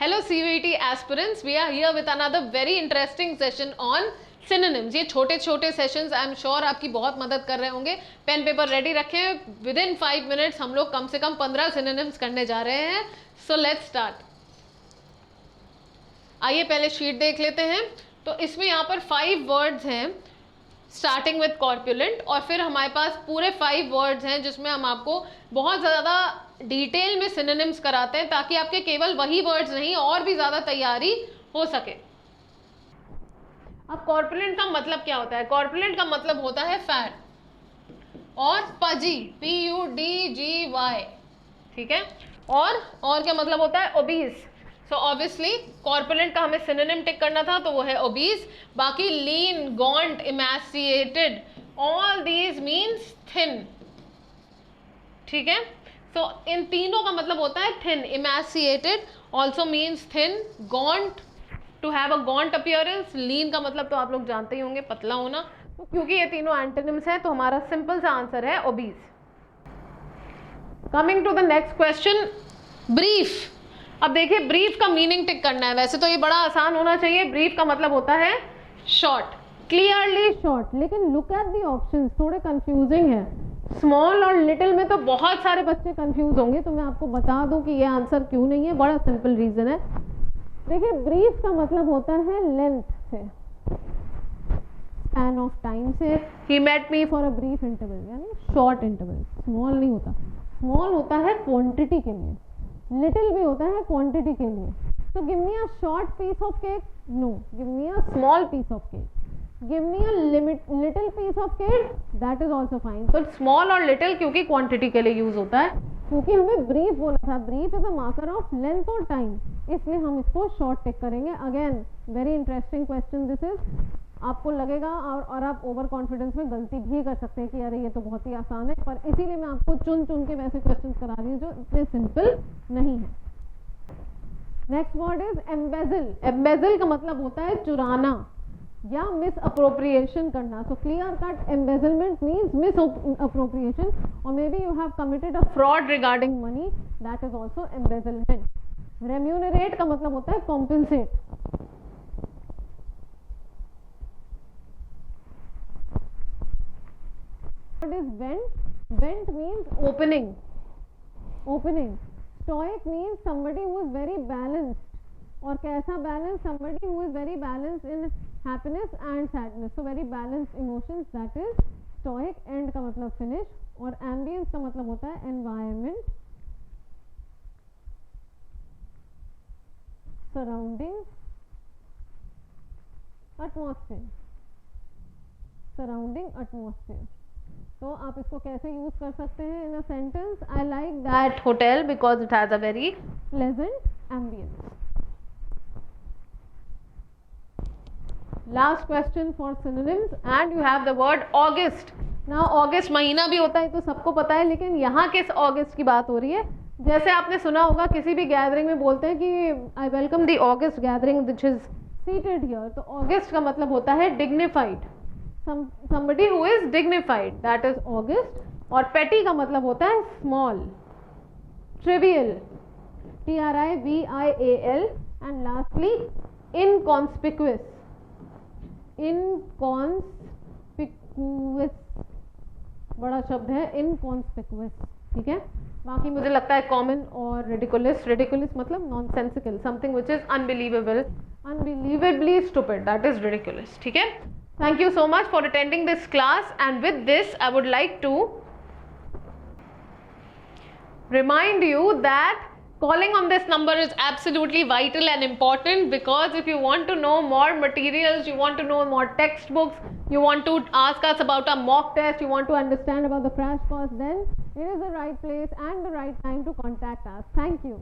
Hello CVT aspirants, we are here with another very interesting session on synonyms. ये छोटे छोटे sessions I am sure आपकी बहुत मदद कर रहे होंगे. पेन पेपर रेडी रखें. विद इन 5 मिनट्स हम लोग कम से कम 15 सिनोनिम्स करने जा रहे हैं. So let's start. आइए पहले शीट देख लेते हैं. तो इसमें यहाँ पर 5 वर्ड्स हैं स्टार्टिंग विद कॉर्पुलेंट, और फिर हमारे पास पूरे 5 वर्ड्स हैं जिसमें हम आपको बहुत ज़्यादा डिटेल में सिनोनिम्स कराते हैं ताकि आपके केवल वही वर्ड्स नहीं और भी ज़्यादा तैयारी हो सके. अब कॉर्पुलेंट का मतलब क्या होता है? कॉर्पुलेंट का मतलब होता है फैट और पजी, PUDGY, ठीक है. और क्या मतलब होता है? ओबीज. सो ऑब्वियसली कॉर्पुलेंट का हमें सिनोनिम टिक करना था, तो वो है ओबीज. बाकी lean, gaunt, emaciated, all these means thin, ठीक है. सो इन तीनों का मतलब होता है thin. Emaciated also means thin, gaunt to have a gaunt appearance, lean का मतलब तो आप लोग जानते ही होंगे, पतला होना. तो क्योंकि ये तीनों एंटोनिम्स हैं तो हमारा सिंपल सा आंसर है ओबीज. Coming to the next question, brief. अब देखिए ब्रीफ का मीनिंग टिक करना है. वैसे तो ये बड़ा आसान होना चाहिए. ब्रीफ का मतलब होता है शॉर्ट, क्लियरली शॉर्ट. लेकिन लुक एट दी ऑप्शंस, थोड़े कंफ्यूजिंग है. स्मॉल और लिटिल में तो बहुत सारे बच्चे कंफ्यूज होंगे, तो मैं आपको बता दूं कि ये आंसर क्यों नहीं है. बड़ा सिंपल रीजन है. देखिए ब्रीफ का मतलब होता है लेंथ से, स्पैन ऑफ टाइम से. He met me for a brief interval, यानी शॉर्ट इंटरवल. स्मॉल नहीं होता. स्मॉल होता है क्वांटिटी के लिए, लिटिल भी होता है क्वांटिटी के लिए. तो give me a short piece of cake, no. Give me a small piece of cake. Give me a little piece of cake, that is also fine. तो स्मॉल और लिटिल क्योंकि क्वांटिटी के लिए यूज होता है. क्योंकि हमें ब्रीफ बोला था, brief is a marker of length और टाइम, इसलिए हम इसको शॉर्ट टिक करेंगे. Again very interesting question this is. आपको लगेगा और आप ओवर कॉन्फिडेंस में गलती भी कर सकते हैं कि अरे ये तो बहुत ही आसान है, पर इसीलिए मैं आपको चुन चुन के वैसे क्वेश्चन करा रही हूँ जो इतने सिंपल नहीं है. Next word is embezzle. Embezzle का मतलब होता है चुराना या मिस अप्रोप्रिएशन करना. So clear cut embezzlement means misappropriation, और maybe you have committed a fraud regarding money, that is also embezzlement. Remunerate का मतलब होता है compensate. What is vent? Vent means opening. Opening. Stoic means somebody who is very balanced. और कैसा balance? Somebody who is very balanced in happiness and sadness. So very balanced emotions, that is stoic. End का मतलब finish. और ambience का मतलब होता है environment, surroundings, atmosphere. Surrounding atmosphere. तो आप इसको कैसे यूज कर सकते हैं in a sentence? I like that hotel because it has a very pleasant ambience. Last question for synonyms and you have the word August. Now August महीना भी होता है तो सबको पता है, लेकिन यहाँ किस ऑगस्ट की बात हो रही है? जैसे आपने सुना होगा किसी भी गैदरिंग में बोलते हैं कि I welcome the August gathering which is seated here. तो ऑगस्ट का मतलब होता है dignified, somebody who is dignified, that is August. और petty का मतलब होता है small, trivial, TRIVIAL. and lastly inconspicuous. Inconspicuous बड़ा शब्द है, inconspicuous, ठीक है. बाकी मुझे लगता है common और ridiculous. ridiculous मतलब nonsensical, something which is unbelievable, unbelievably stupid, that is ridiculous, ठीक है. Thank you so much for attending this class, and with this I would like to remind you that calling on this number is absolutely vital and important, because if you want to know more materials, you want to know more textbooks, you want to ask us about a mock test, you want to understand about the crash course, then it is the right place and the right time to contact us. Thank you.